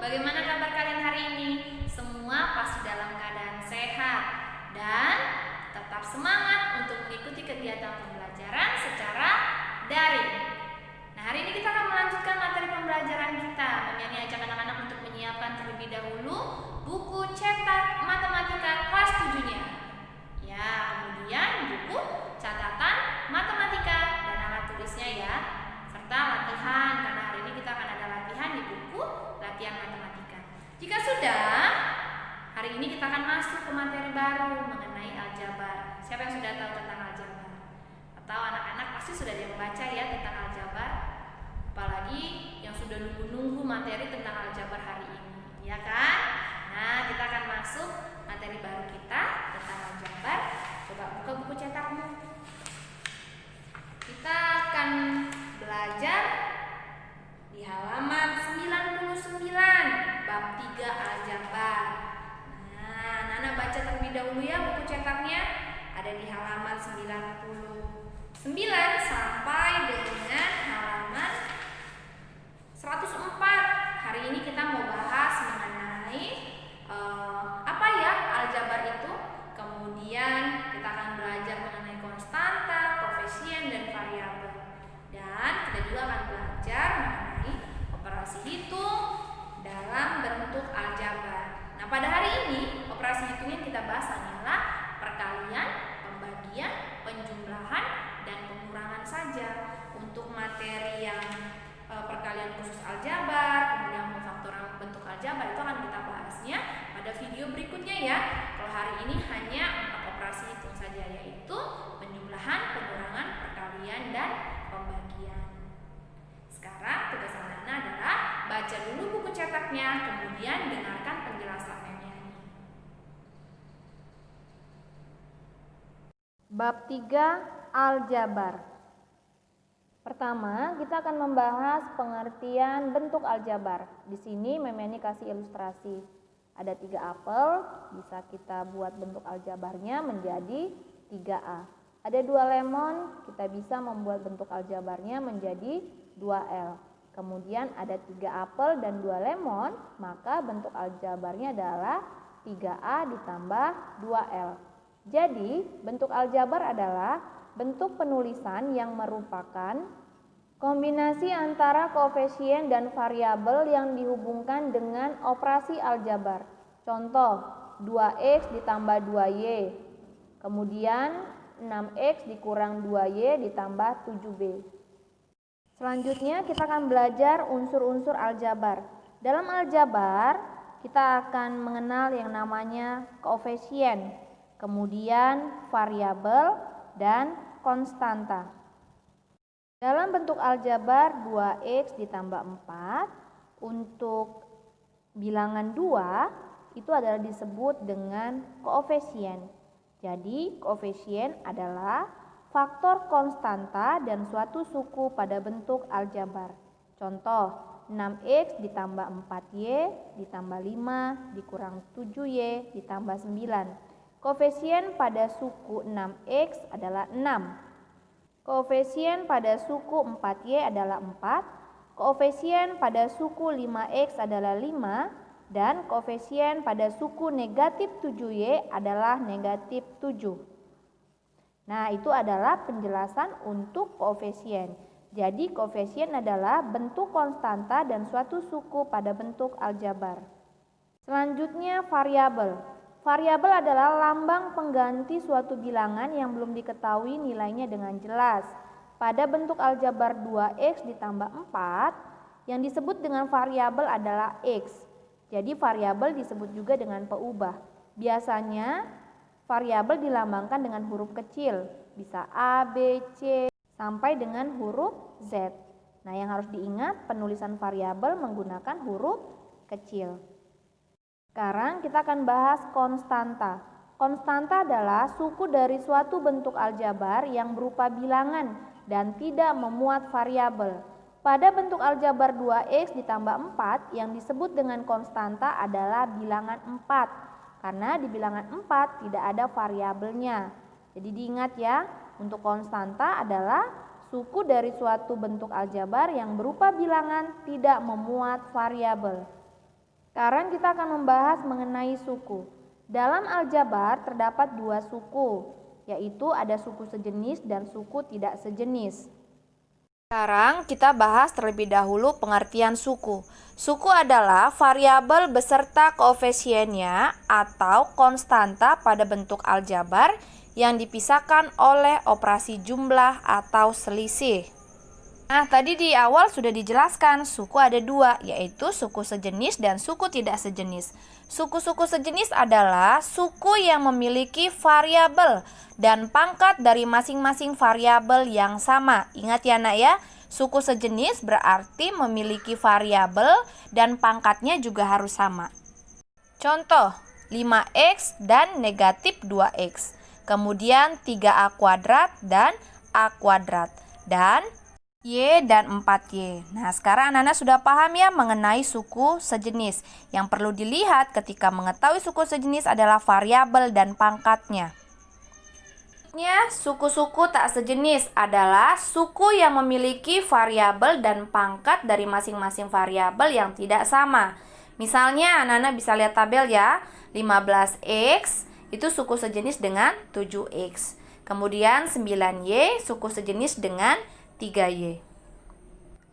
Bagaimana kabar kalian hari ini? Semua pasti dalam keadaan sehat dan tetap semangat untuk mengikuti kegiatan pembelajaran secara daring. Nah, hari ini kita akan melanjutkan materi pembelajaran kita. Memiani ajak anak-anak untuk menyiapkan terlebih dahulu buku cetak matematika kelas 7-nya. Ya, kemudian buku catatan matematika dan alat tulisnya ya. Serta latihan, karena hari ini kita akan ada latihan di buku latihan matematika. Jika sudah, hari ini kita akan masuk ke materi baru mengenai aljabar. Siapa yang sudah tahu tentang aljabar? Atau anak-anak pasti sudah ada yang membaca ya tentang aljabar. Apalagi yang sudah nunggu-nunggu materi tentang aljabar hari ini, ya kan? Nah, kita akan masuk materi baru kita tentang aljabar. Coba buka buku cetakmu. Kita akan belajar di halaman 99 bab 3 aljabar. Nah, Nana baca terlebih dahulu ya buku cetaknya. Ada di halaman 99 sampai dengan halaman 104. Hari ini kita mau bahas mengenai apa ya aljabar itu. Kemudian kita akan belajar mengenai konstanta, koefisien, dan variabel. Dan kita juga akan belajar mengenai operasi hitung dalam bentuk aljabar. Nah, pada hari ini operasi hitung yang kita bahas adalah perkalian, pembagian, penjumlahan, dan pengurangan saja. Untuk materi yang perkalian khusus aljabar, kemudian pemfaktoran bentuk aljabar itu akan kita bahasnya pada video berikutnya ya. Kalau hari ini hanya 4 operasi hitung saja, yaitu penjumlahan, pengurangan, perkalian, dan pembagian. Sekarang tugas Nana adalah baca dulu buku cetaknya, kemudian dengarkan penjelasannya. Bab 3 aljabar. Pertama, kita akan membahas pengertian bentuk aljabar. Di sini Memiani kasih ilustrasi. Ada 3 apel, bisa kita buat bentuk aljabarnya menjadi 3A. Ada 2 lemon, kita bisa membuat bentuk aljabarnya menjadi 2L. Kemudian ada 3 apel dan 2 lemon, maka bentuk aljabarnya adalah 3A ditambah 2L. Jadi, bentuk aljabar adalah bentuk penulisan yang merupakan kombinasi antara koefisien dan variabel yang dihubungkan dengan operasi aljabar. Contoh, 2x ditambah 2y. Kemudian 6x dikurang 2y ditambah 7b. Selanjutnya kita akan belajar unsur-unsur aljabar. Dalam aljabar kita akan mengenal yang namanya koefisien, kemudian variabel, dan konstanta. Dalam bentuk aljabar 2x ditambah 4 untuk bilangan 2 itu adalah disebut dengan koefisien. Jadi koefisien adalah faktor konstanta dan suatu suku pada bentuk aljabar. Contoh, 6x ditambah 4y ditambah 5 dikurang 7y ditambah 9. Koefisien pada suku 6x adalah 6. Koefisien pada suku 4y adalah 4. Koefisien pada suku 5x adalah 5. Dan koefisien pada suku negatif 7y adalah negatif 7. Nah, itu adalah penjelasan untuk koefisien. Jadi koefisien adalah bentuk konstanta dan suatu suku pada bentuk aljabar. Selanjutnya variabel. Variabel adalah lambang pengganti suatu bilangan yang belum diketahui nilainya dengan jelas. Pada bentuk aljabar 2x ditambah 4, yang disebut dengan variabel adalah x. Jadi variabel disebut juga dengan peubah. Biasanya variabel dilambangkan dengan huruf kecil, bisa A, B, C, sampai dengan huruf Z. Nah, yang harus diingat penulisan variabel menggunakan huruf kecil. Sekarang kita akan bahas konstanta. Konstanta adalah suku dari suatu bentuk aljabar yang berupa bilangan dan tidak memuat variabel. Pada bentuk aljabar 2x ditambah 4 yang disebut dengan konstanta adalah bilangan 4. Karena di bilangan 4 tidak ada variabelnya. Jadi diingat ya, untuk konstanta adalah suku dari suatu bentuk aljabar yang berupa bilangan tidak memuat variabel. Sekarang kita akan membahas mengenai suku. Dalam aljabar terdapat dua suku, yaitu ada suku sejenis dan suku tidak sejenis. Sekarang kita bahas terlebih dahulu pengertian suku. Suku adalah variabel beserta koefisiennya atau konstanta pada bentuk aljabar yang dipisahkan oleh operasi jumlah atau selisih. Nah, tadi di awal sudah dijelaskan suku ada dua, yaitu suku sejenis dan suku tidak sejenis. Suku-suku sejenis adalah suku yang memiliki variabel dan pangkat dari masing-masing variabel yang sama. Ingat ya nak ya, suku sejenis berarti memiliki variabel dan pangkatnya juga harus sama. Contoh, 5x dan negatif 2x. Kemudian 3a kuadrat dan a kuadrat. Dan Y dan 4Y. Nah, sekarang anak-anak sudah paham ya mengenai suku sejenis. Yang perlu dilihat ketika mengetahui suku sejenis adalah variabel dan pangkatnya. Suku-suku tak sejenis adalah suku yang memiliki variabel dan pangkat dari masing-masing variabel yang tidak sama. Misalnya, anak-anak bisa lihat tabel ya. 15x itu suku sejenis dengan 7x. Kemudian 9y suku sejenis dengan 3y.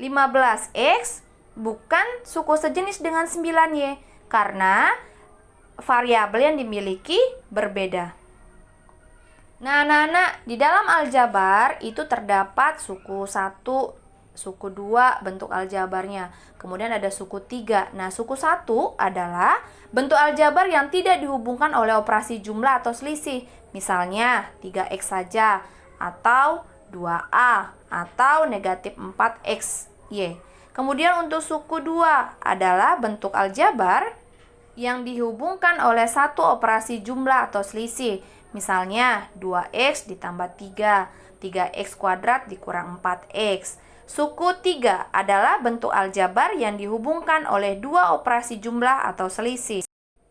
15x bukan suku sejenis dengan 9y karena variabel yang dimiliki berbeda. Nah, anak-anak, di dalam aljabar itu terdapat suku 1, suku 2 bentuk aljabarnya. Kemudian ada suku 3. Nah, suku 1 adalah bentuk aljabar yang tidak dihubungkan oleh operasi jumlah atau selisih. Misalnya 3x saja atau 2a atau negatif 4xy. Kemudian untuk suku 2 adalah bentuk aljabar yang dihubungkan oleh satu operasi jumlah atau selisih. Misalnya 2x ditambah 3, 3x kuadrat dikurang 4x. Suku 3 adalah bentuk aljabar yang dihubungkan oleh dua operasi jumlah atau selisih.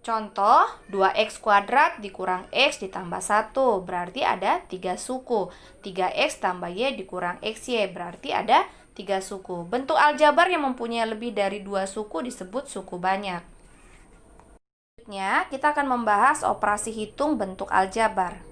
Contoh, 2x kuadrat dikurang x ditambah 1, berarti ada 3 suku. 3x tambah y dikurang xy, berarti ada 3 suku. Bentuk aljabar yang mempunyai lebih dari 2 suku disebut suku banyak. Selanjutnya, kita akan membahas operasi hitung bentuk aljabar.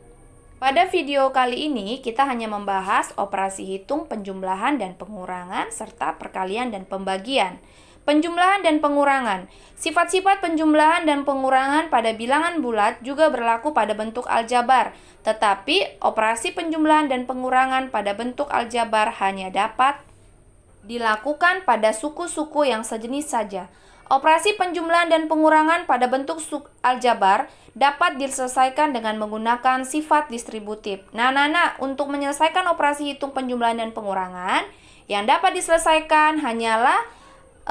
Pada video kali ini, kita hanya membahas operasi hitung penjumlahan dan pengurangan, serta perkalian dan pembagian. Penjumlahan dan pengurangan. Sifat-sifat penjumlahan dan pengurangan pada bilangan bulat juga berlaku pada bentuk aljabar, tetapi operasi penjumlahan dan pengurangan pada bentuk aljabar hanya dapat dilakukan pada suku-suku yang sejenis saja. Operasi penjumlahan dan pengurangan pada bentuk aljabar dapat diselesaikan dengan menggunakan sifat distributif. Nah, untuk menyelesaikan operasi hitung penjumlahan dan pengurangan, yang dapat diselesaikan hanyalah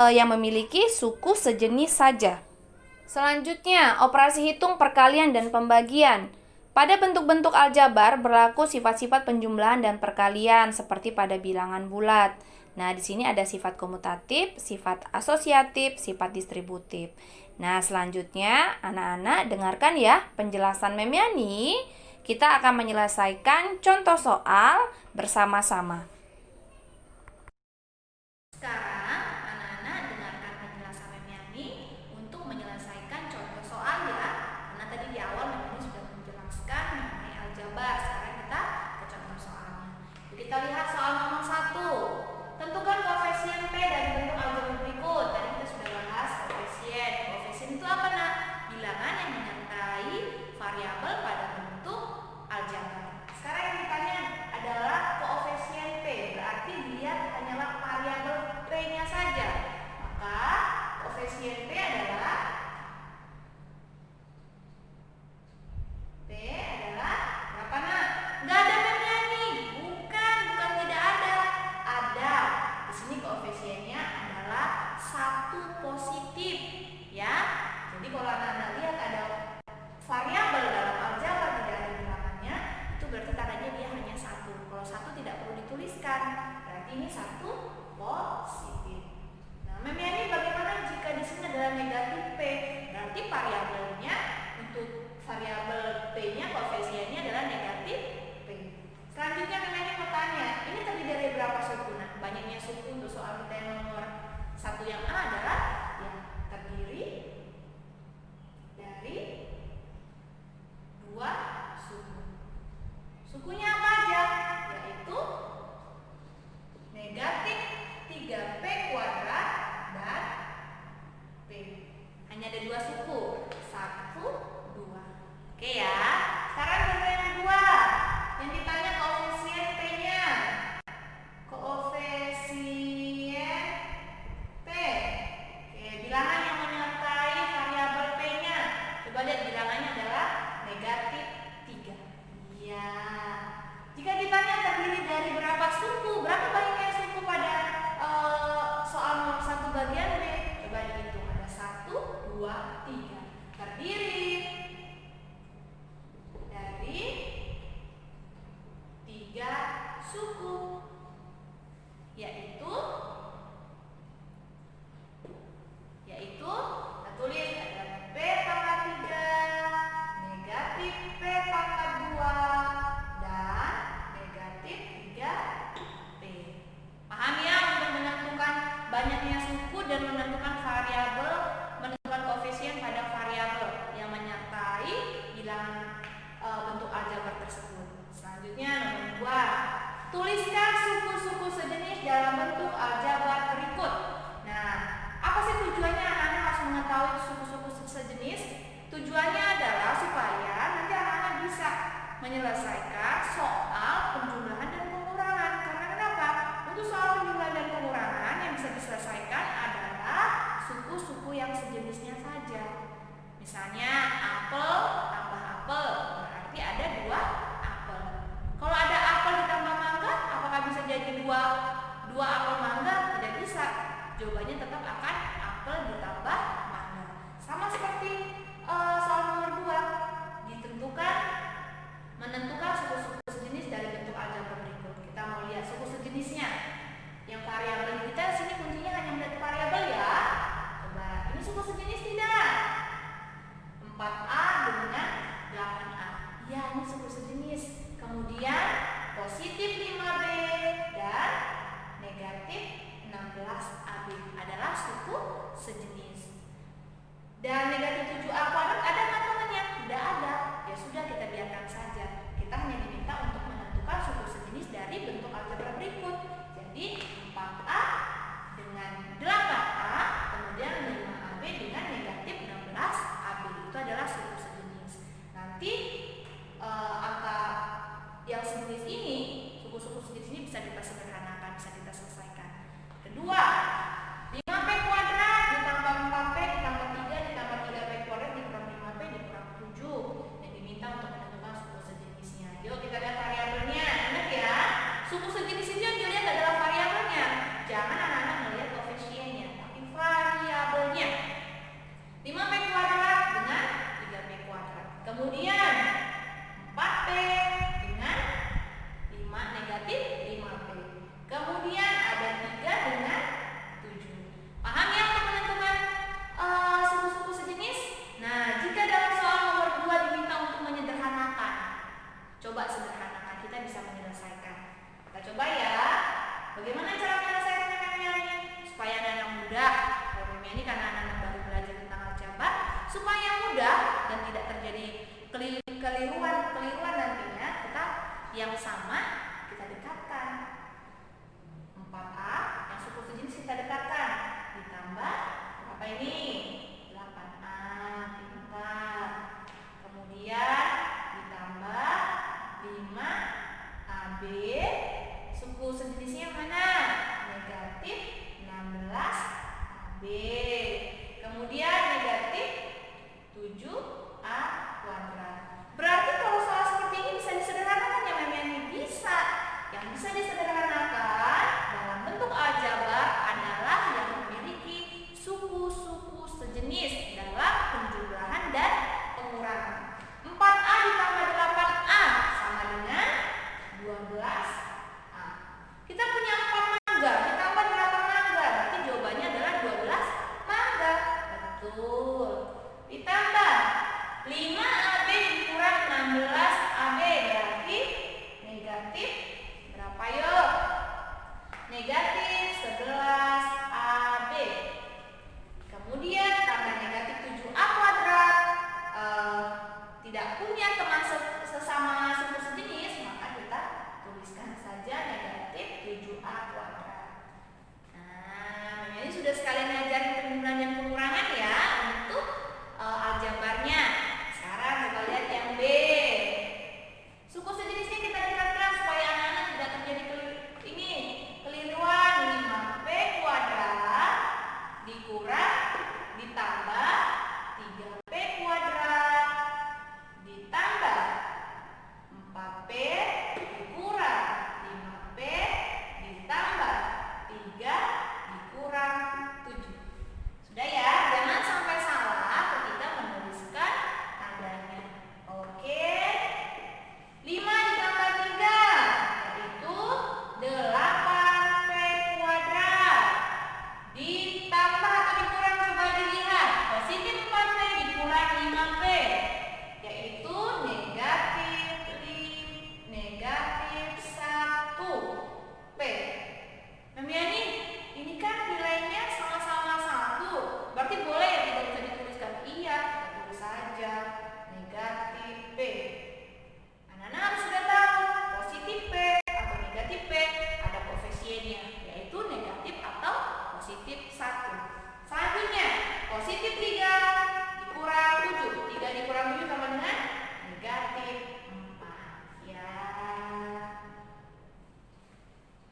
yang memiliki suku sejenis saja. Selanjutnya, operasi hitung perkalian dan pembagian. Pada bentuk-bentuk aljabar berlaku sifat-sifat penjumlahan dan perkalian seperti pada bilangan bulat. Nah, di sini ada sifat komutatif, sifat asosiatif, sifat distributif. Nah, selanjutnya anak-anak dengarkan ya penjelasan Mem Yani. Kita akan menyelesaikan contoh soal bersama-sama. Sekarang anak-anak dengarkan penjelasan Mem Yani untuk menyelesaikan contoh soal ya. Karena tadi di awal Mem Yani sudah menjelaskan mengenai aljabar. Sekarang kita ke contoh soalnya. Kita lihat soal nomor 1. Tentukan koefisien P dari bentuk aljabar berikut. Tadi kita sudah bahas koefisien. Koefisien itu apa nak? Bilangan yang menyertai variabel pada bentuk aljabar. Sekarang yang ditanya adalah koefisien P. Berarti dia hanyalah variabel P-nya saja. Maka koefisien P adalah berapa nak? Nggak ada Mem Yani. Bukan tidak ada. Ada. Di sini koefisiennya adalah 1 positif, ya. Jadi kalau anak-anak lihat ada variabel dalam aljabar tidak ada bilangannya, itu berarti tandanya dia hanya 1. Kalau 1 tidak perlu dituliskan, berarti ini 1 positif. Nah, Mem Yani bagaimana jika di sini adalah negatif P? Berarti variabelnya untuk variabel P-nya koefisiennya adalah negatif P. Selanjutnya Mem Yani mau tanya, ini terdiri dari berapa suku? Nah, banyaknya suku untuk soal kita yang nomor 1 yang A adalah yang terdiri tujuan menentukan koefisien pada variabel yang menyertai bilangan bentuk aljabar tersebut. Selanjutnya nomor 2, tuliskan suku-suku sejenis dalam bentuk aljabar berikut. Nah, apa sih tujuannya anak-anak harus mengetahui suku-suku sejenis? Tujuannya adalah supaya nanti anak-anak bisa menyelesaikan soal penjumlahan dan pengurangan. Karena kenapa? Untuk soal penjumlahan dan pengurangan yang bisa diselesaikan adalah suku-suku yang sejenisnya saja. Misalnya apel tambah apel, berarti ada 2 apel. Kalau ada apel ditambah mangga, apakah bisa jadi 2 apel mangga? Tidak bisa. Jawabannya tetap akan apel ditambah mangga. Sama seperti soal nomor 2, menentukan suku-suku sejenis dari bentuk aljabar berikut. Kita mau lihat suku sejenisnya. Yang variabel kita sini kuncinya hanya melihat variabel ya. Coba, ini suku sejenis tidak? 4A dengan 8A. Ya, ini suku sejenis. Kemudian positif 5B dan negatif 16AB adalah suku sejenis. Dan negatif 7A kuadrat ada nggak temannya? Tidak ada. Ya sudah, kita biarkan saja. Kita hanya diminta untuk menentukan suku sejenis dari bentuk aljabar berikut. Jadi 4A dengan 8A, kemudian 5AB dengan negatif 16AB. Itu adalah suku sejenis. Nanti angka yang sejenis ini, suku-suku sejenis ini bisa kita sederhanakan, bisa kita selesaikan. Kedua, 5P kuadrat ditambah 4P ditambah 3 ditambah 3P kuadrat dikurang 5P dikurang 7. Yang diminta untuk menentukan suku sejenisnya. Yuk kita lihat variabelnya. Ingat ya, suku sejenis itu yang dilihat adalah variabelnya. Jangan anak-anak melihat koefisiennya, tapi variabelnya. 5P kuadrat dengan 3P kuadrat. Kemudian 4P dengan 5 negatif 5P. Kemudian ada 3 dengan 7. Paham ya untuk menentukan suku-suku sejenis? Nah, jika dalam soal nomor 2 diminta untuk menyederhanakan, coba sederhanakan, kita bisa menyelesaikan. Kita coba ya. Bagaimana cara menyelesaikan ini? Supaya anak-anak mudah. Kalau ini karena anak-anak baru belajar tentang aljabar, supaya mudah dan tidak terjadi keliruan nantinya, kita yang sama kita dekatkan. 4A yang suku sejenis kita dekatkan, ditambah apa ini? 8A, pintar. Kemudian ditambah 5AB, suku sejenisnya yang mana? Negatif 16AB. Kemudian negatif 7A kuadrat. Berarti kalau soal seperti ini bisa disederhanakan ya memang bisa. Yang bisa disederhanakan dalam bentuk aljabar adalah yang memiliki suku-suku sejenis dalam penjumlahan dan pengurangan. 4A ditambah 8A sama dengan 12A. Kita punya 4 mangga ditambah 8 mangga, berarti jawabannya adalah 12 mangga. Betul. Ditambah 5AB dikurang 16AB berarti negatif berapa yuk? Negatif 11AB. Kemudian karena negatif 7A kuadrat tidak punya teman sesama suku sejenis, maka kita tuliskan saja negatif 7A kuadrat. Nah, ini sudah sekalian ngajarin penjumlahan dan pengurangan ya untuk aljabarnya. Sekarang kita lihat yang B. Suku sejenisnya kita dekatkan supaya anak-anak tidak terjadi keliruan. 5P kuadrat dikurang ditambah 3P kuadrat ditambah 4P dikurang 5P ditambah 3 dikurang 7. Selanjutnya, positif 3 dikurang 7. 3 dikurang 7 sama dengan negatif 4. Ya.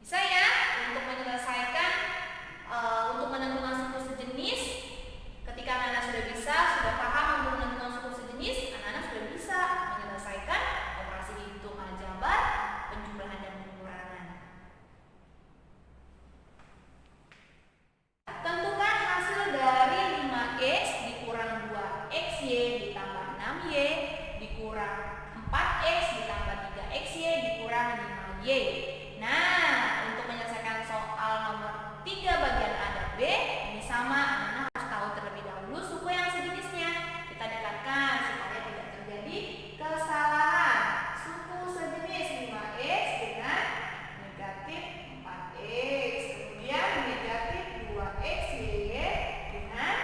Bisa ya untuk menyelesaikan untuk menentukan suku sejenis. Ketika anak-anak sudah bisa, sudah paham untuk menentukan suku sejenis, anak-anak sudah bisa menyelesaikan operasi hitung aljabar, penjumlahan dan pengurangan. Tentukan hasil dari 5x dikurang 2xy ditambah 6y dikurang 4x ditambah 3xy dikurang 5y. Nah, untuk menyelesaikan soal nomor 3 bagian A dan B, ini sama, anak-anak harus tahu terlebih dahulu suku yang sejenisnya. Kita dekatkan supaya tidak terjadi kesalahan. Suku sejenis 5x dengan negatif 4x, kemudian negatif 2xy dengan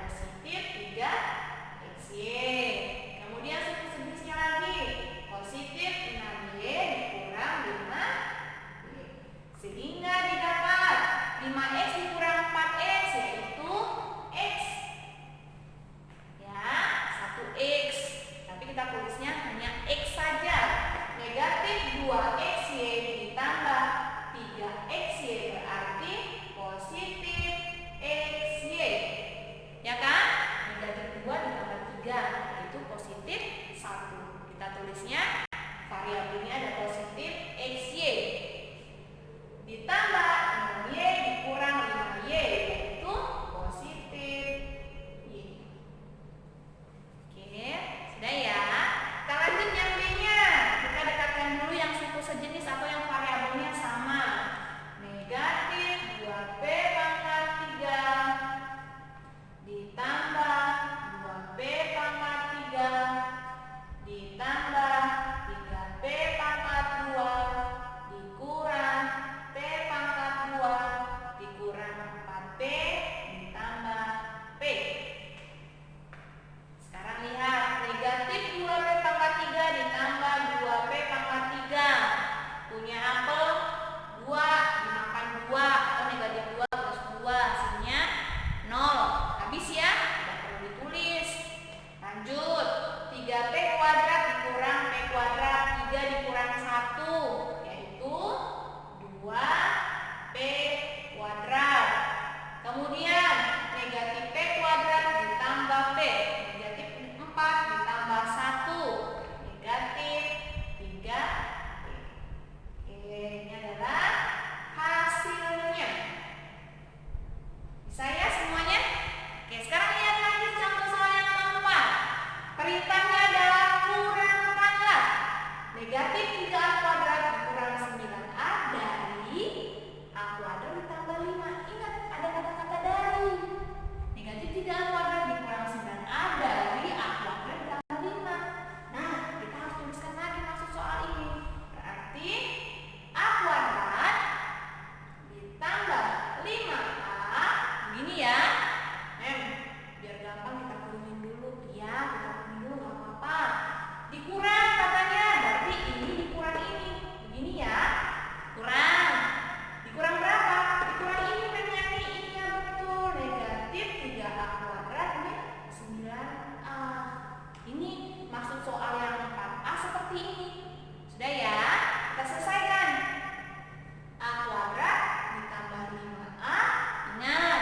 positif 3xy. Kemudian suku sejenisnya lagi, positif 6y dikurang 5y. Sehingga didapat 5x dikurang 4x yaitu x. Ya, 1x. Tapi kita tulisnya hanya x saja. Negatif 2xy ditambah 3xy berarti positif xy. Ya kan? Negatif 2 ditambah 3 yaitu positif 1. Kita tulisnya variabelnya ada positif xy. Ditambah 6y dikurang 5y yaitu positif y. Oke, sudah ya. Kita lanjut yang B-nya. Kita dekatkan dulu yang suku sejenis atau yang variabelnya sama. Negatif 2p pangkat 3 ditambah 2p pangkat 3 ditambah 3p pangkat 2 dikurang p pangkat 2 dikurang 4p ditambah p. Sekarang lihat, negatif 2p pangkat 3 ditambah 2p pangkat 3. Punya apel 2 dimakan 2 atau negatif 2 plus 2 hasilnya 0. Habis ya, tidak perlu ditulis. Lanjut, 3p kuadrat dikurang p kuadrat, 3 dikurang 1 yaitu 2p kuadrat. Kemudian negatif p kuadrat ditambah p, negatif 4 ditambah 1 negatif 3p. Ini adalah hasilnya. Bisa ya semuanya? Oke, sekarang lihat lagi contoh soal yang keempat. Perintahnya adalah kurang pangkat. Negatif 3a kuadrat dikurang 9a dari a kuadrat ditambah 5. Ingat, ada kata-kata dari. Negatif 3a kuadrat dikurang 9a dari a kuadrat ditambah 5. Nah, kita harus tuliskan lagi maksud soal ini. Berarti a kuadrat ditambah 5a, begini ya. Biar gampang kita kurungin dulu. Ya, kita kurungin dulu nggak apa-apa. Dikurang katanya, berarti ini dikurang ini. Begini ya. Kurang. Dikurang berapa? Dikurang ini memangnya ininya betul. Negatif 3a kuadrat ini 9a. Ini maksud soal yang 4a seperti ini. Sudah ya? Kita selesaikan. A kuadrat ditambah 5a. Ingat,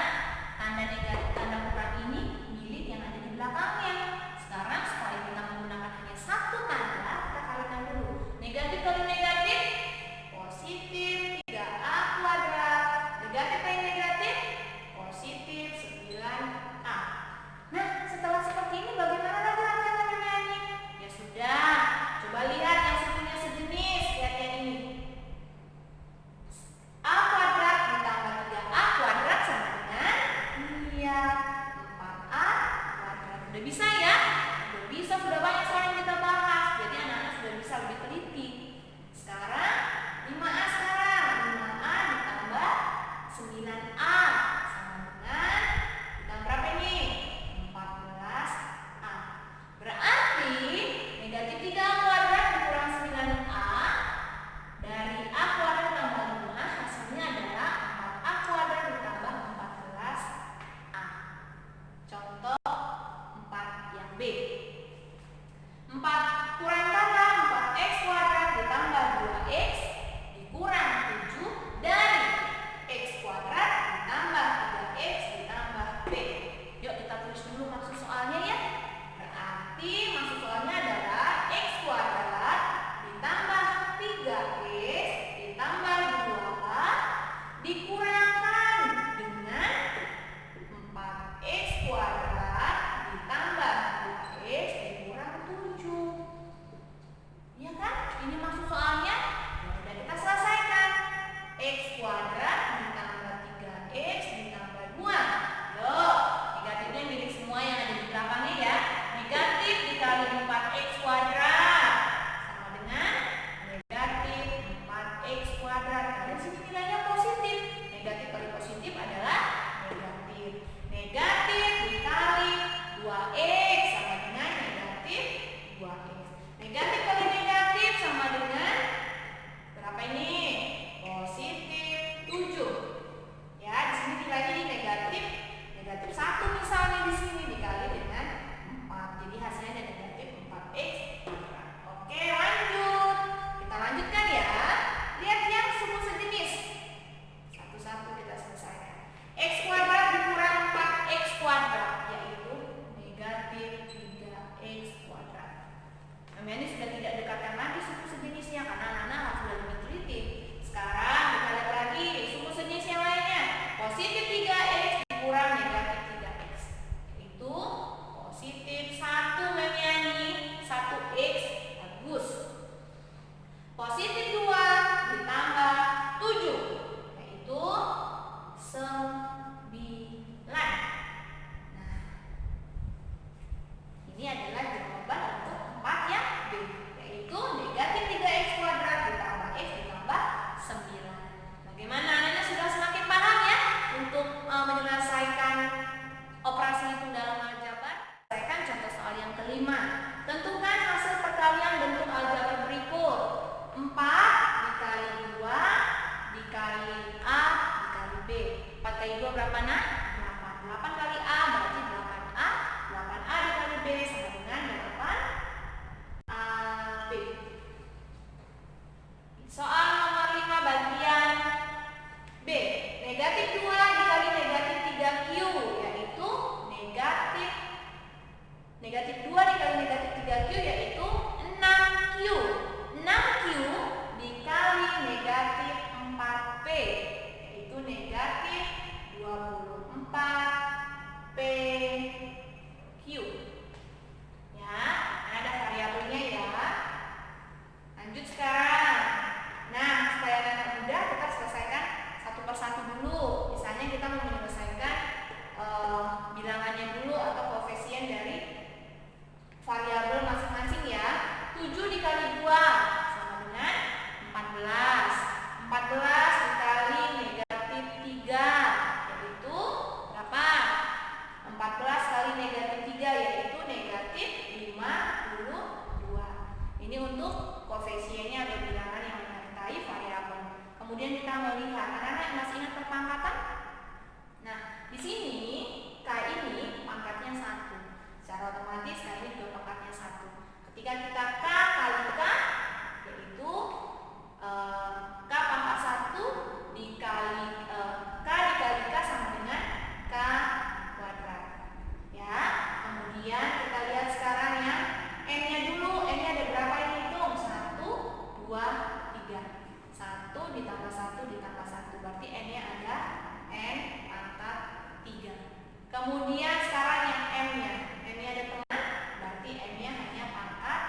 tanda negatif, tanda kurang ini milik yang ada di belakangnya. Sekarang supaya kita menggunakan hanya satu tanda, kita kalikan dulu. Negatif kali negatif, positif 3a kuadrat. Negatif kali negatif, positif 9a. Nah, setelah seperti ini bagaimana lagi rancangannya ini? Ya sudah, coba lihat yang sukunya sejenis. Lihat yang ini. A kuadrat ditambah 3a kuadrat sama dengan 4a kuadrat. Udah bisa ya? Udah bisa, sudah banyak soal yang kita bahas. Jadi anak-anak sudah bisa lebih teliti. Sekarang 5a sekarang. 5a ditambah 9a sama dengan ditambah berapa ini? 14a. Berarti negatif 3a kuadrat dikurang 9a dari a kuadrat tambah 5 hasilnya adalah 4a kuadrat ditambah 14a. B. 4 kurang kata 4x kuadrat ditambah 2x dikurang 7 dari x kuadrat ditambah 3x ditambah b. Yuk kita tulis dulu maksud soalnya ya. Berarti maksud soalnya adalah x kuadrat ditambah 3x ditambah 2 dikurangkan dengan 4x kuadrat ditambah 2x dikurang 7. Iya kan? Ini maksud soalnya. Ya udah kita selesaikan. X kuadrat ditambah 3x ditambah 2. Yuk, negatifnya milik semua yang ada di belakangnya ya. Negatif dikali 4x kuadrat sama dengan negatif 4x kuadrat. Nah, di sini nilainya positif. Negatif kali positif adalah negatif. Negatif dikali 2x sama dengan negatif 2x. Negatif kali negatif sama dengan berapa ini? Positif 7. Ya, di sini nilainya ini negatif 1 misalnya di sini dikali dengan 4. Jadi hasilnya ada negatif 4x kuadrat. Oke, lanjut. Kita lanjutkan ya. Lihat yang suku sejenis. Satu-satu kita selesaikan. X kuadrat dikurang 4x kuadrat yaitu negatif 3x kuadrat. Ini sudah tidak dekatkan lagi suku sejenisnya karena anak-anak harus lebih teliti. Sekarang kita lihat lagi suku sejenis yang lainnya. Positif 3x dikurang negatif 3x. Itu positif 1 Memiani, 1x bagus. Positif 2 ditambah 7 yaitu 9. Nah, ini adalah jawaban untuk 4 yang B, yaitu negatif 3x kuadrat ditambah x ditambah 9. Bagaimana? Anak-anak sudah semakin paham ya untuk menyelesaikan operasi hitung dalam aljabar? Selesaikan contoh soal yang kelima. Tentukan hasil perkalian bentuk aljabar berikut. 4 dikali 2 dikali A dikali B. 4 kali 2 berapa nak? 8. 8 kali A berarti 8A. 8A dikali B sama dengan 8AB. Soal nomor 5 bagian B. Negatif 2 dikali negatif 3Q yaitu negatif 2 dikali negatif 3Q yaitu 6Q. 6Q dikali negatif 4P yaitu negatif 24PQ. Ya, ada variabelnya ya. Lanjut sekarang. Nah, supaya anak mudah kita selesaikan satu persatu dulu. Misalnya kita mau menyelesaikan bilangannya dulu atau koefisien dari variabel masing-masing ya. 7 dikali 2 sama dengan 14. 14 dikali negatif 3 yaitu berapa? 14 kali negatif 3 yaitu negatif 52. Ini untuk koefisiennya atau bilangan yang menyertai variabel. Kemudian kita melihat, anak-anak masih ingat perpangkatan? Nah, di sini K ini pangkatnya 1. Secara otomatis K ini juga pangkatnya 1. Ketika kita K kali K yaitu K pangkat 1 dikali K dikali K sama dengan K kuadrat. Ya, kemudian kita lihat sekarang yang N-nya dulu. N-nya ada berapa ini? Hitung 1, 2, 3. 1 ditambah 1 ditambah 1 berarti N-nya ada N pangkat 3. Kemudian sekarang yang M-nya. M-nya ada teman, berarti M-nya hanya pangkat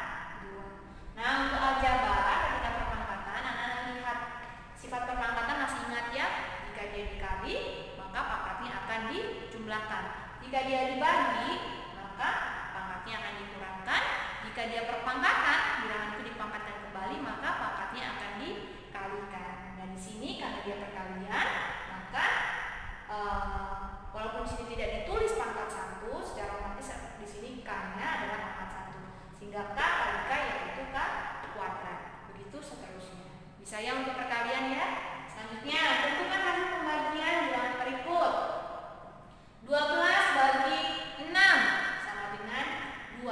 2. Nah, untuk aljabar ketika perpangkatan, anak-anak lihat sifat perpangkatan masih ingat ya? Jika dia dikali, maka pangkatnya akan dijumlahkan. Jika dia dibagi, maka pangkatnya akan dikurangkan. Jika dia perpangkatan, bilangan itu dipangkatkan kembali, maka pangkatnya akan dikalikan. Dan di sini karena dia perkalian, maka walaupun di sini tidak ditulis pangkat 1, secara otomatis di sini K-nya adalah pangkat 1. Sehingga K kali K yaitu K kuadrat. Begitu seterusnya. Bisa ya untuk perkalian ya. Selanjutnya, tentukan hasil pembagian bilangan berikut. 12 bagi 6 sama dengan 2.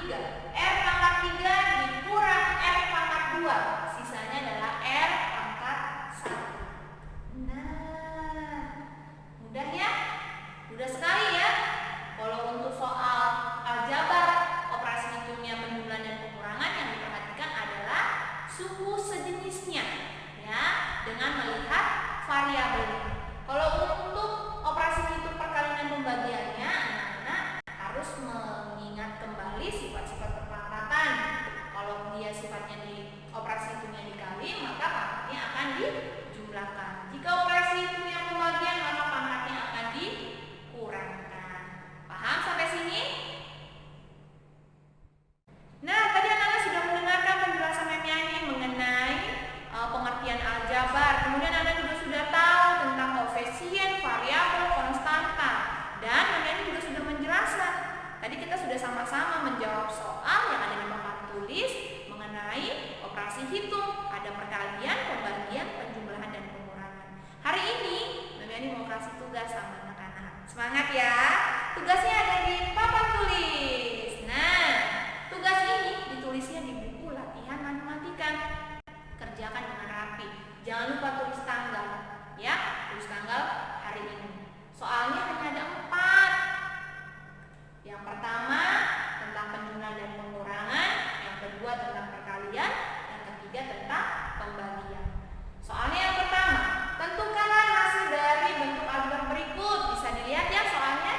3. R pangkat 3 dikurang R pangkat 2. Sisanya adalah R pangkat 1. Nah, mudah ya? Mudah sekali ya. Kalau untuk soal aljabar, operasi hitungnya penjumlahan dan pengurangan, yang diperhatikan adalah suku sejenisnya ya, dengan melihat variabelnya. Kalau untuk operasi hitung perkalian dan pembagiannya, anak-anak harus mengingat kembali sifat-sifat perpangkatan. Kalau dia sifatnya di operasi hitungnya dikali, maka pangkatnya akan dijumlahkan. Jika operasi hitungnya pembagian, maka pangkatnya akan dikurangkan. Paham sampai sini? Nah, tadi anak-anak sudah mendengarkan penjelasan Mem Yani mengenai pengertian aljabar. Kemudian anak juga sudah tahu tentang koefisien, variabel, konstanta. Dan Mem Yani juga sudah menjelaskan. Tadi kita sudah sama-sama menjawab soal yang ada di papan tulis mengenai operasi hitung. Ada perkalian, pembagian, penjumlahan, dan pengurangan. Hari ini Mem Yani mau kasih tugas sama anak-anak. Semangat ya. Tugasnya ada di papan tulis. Nah, tugas ini ditulisnya di buku latihan matematika. Kerjakan dengan rapi. Jangan lupa tulis tanggal, ya. Tulis tanggal hari ini. Soalnya hanya ada 4. Yang pertama tentang penjumlahan dan pengurangan, yang kedua tentang perkalian, yang ketiga tentang pembagian. Soalnya yang pertama, tentukanlah hasil dari bentuk aljabar berikut. Bisa dilihat ya soalnya.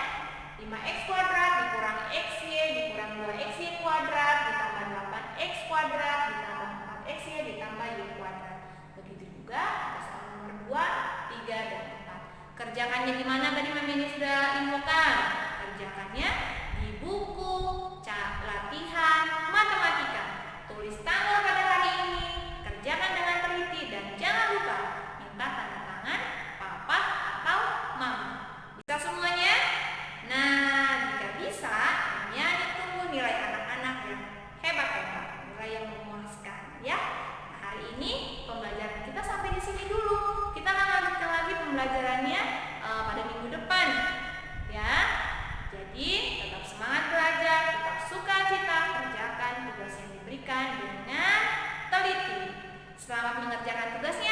5x kuadrat dikurangi xy dikurangi 2xy kuadrat ditambah 8x kuadrat ditambah 4xy ditambah y kuadrat. Begitu juga soal nomor 2, 3, dan 4. Kerjakannya gimana tadi Mem Yani sudah infokan. Kerjakannya di buku latihan matematika. Tulis tanggal pada hari ini, kerjakan dengan teliti, dan jangan lupa minta tanda tangan papa atau mama. Bisa semuanya? Nah, jika bisa, Mem Yani tunggu nilai anak-anak yang hebat-hebat, nilai yang memuaskan ya. Nah, hari ini pembelajaran kita sampai di sini dulu. Kita akan lanjutkan lagi pembelajarannya pada minggu depan ya. Jadi tetap semangat belajar, tetap sukacita, kerjakan tugas yang diberikan dengan teliti. Selamat mengerjakan tugasnya.